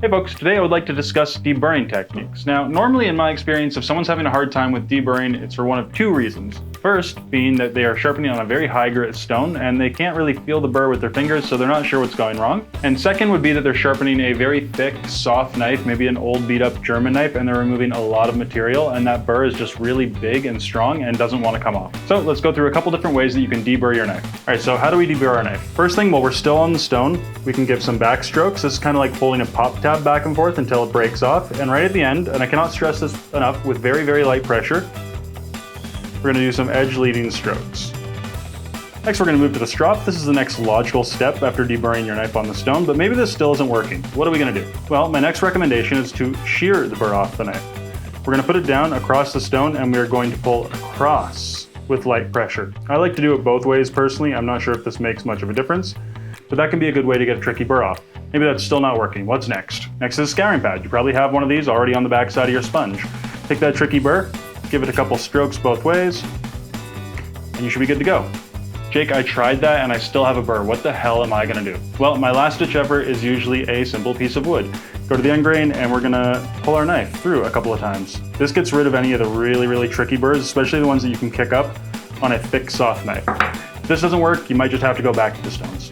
Hey folks, today I would like to discuss deburring techniques. Now, normally in my experience, if someone's having a hard time with deburring, it's for one of two reasons. First, being that they are sharpening on a very high grit stone and they can't really feel the burr with their fingers, so they're not sure what's going wrong. And second would be that they're sharpening a very thick, soft knife, maybe an old beat up German knife, and they're removing a lot of material, and that burr is just really big and strong and doesn't want to come off. So let's go through a couple different ways that you can deburr your knife. All right, so how do we deburr our knife? First thing, while we're still on the stone, we can give some back strokes. This is kind of like pulling a pop tab back and forth until it breaks off. And right at the end, and I cannot stress this enough, with very, very light pressure, we're going to do some edge leading strokes. Next, we're going to move to the strop. This is the next logical step after deburring your knife on the stone, but maybe this still isn't working. What are we going to do? Well, my next recommendation is to shear the burr off the knife. We're going to put it down across the stone and we're going to pull across with light pressure. I like to do it both ways personally. I'm not sure if this makes much of a difference, but that can be a good way to get a tricky burr off. Maybe that's still not working. What's next? Next is a scouring pad. You probably have one of these already on the back side of your sponge. Take that tricky burr, give it a couple strokes both ways, and you should be good to go. Jake, I tried that and I still have a burr. What the hell am I gonna do? Well, my last ditch effort is usually a simple piece of wood. Go to the end grain and we're gonna pull our knife through a couple of times. This gets rid of any of the really, really tricky burrs, especially the ones that you can kick up on a thick, soft knife. If this doesn't work, you might just have to go back to the stones.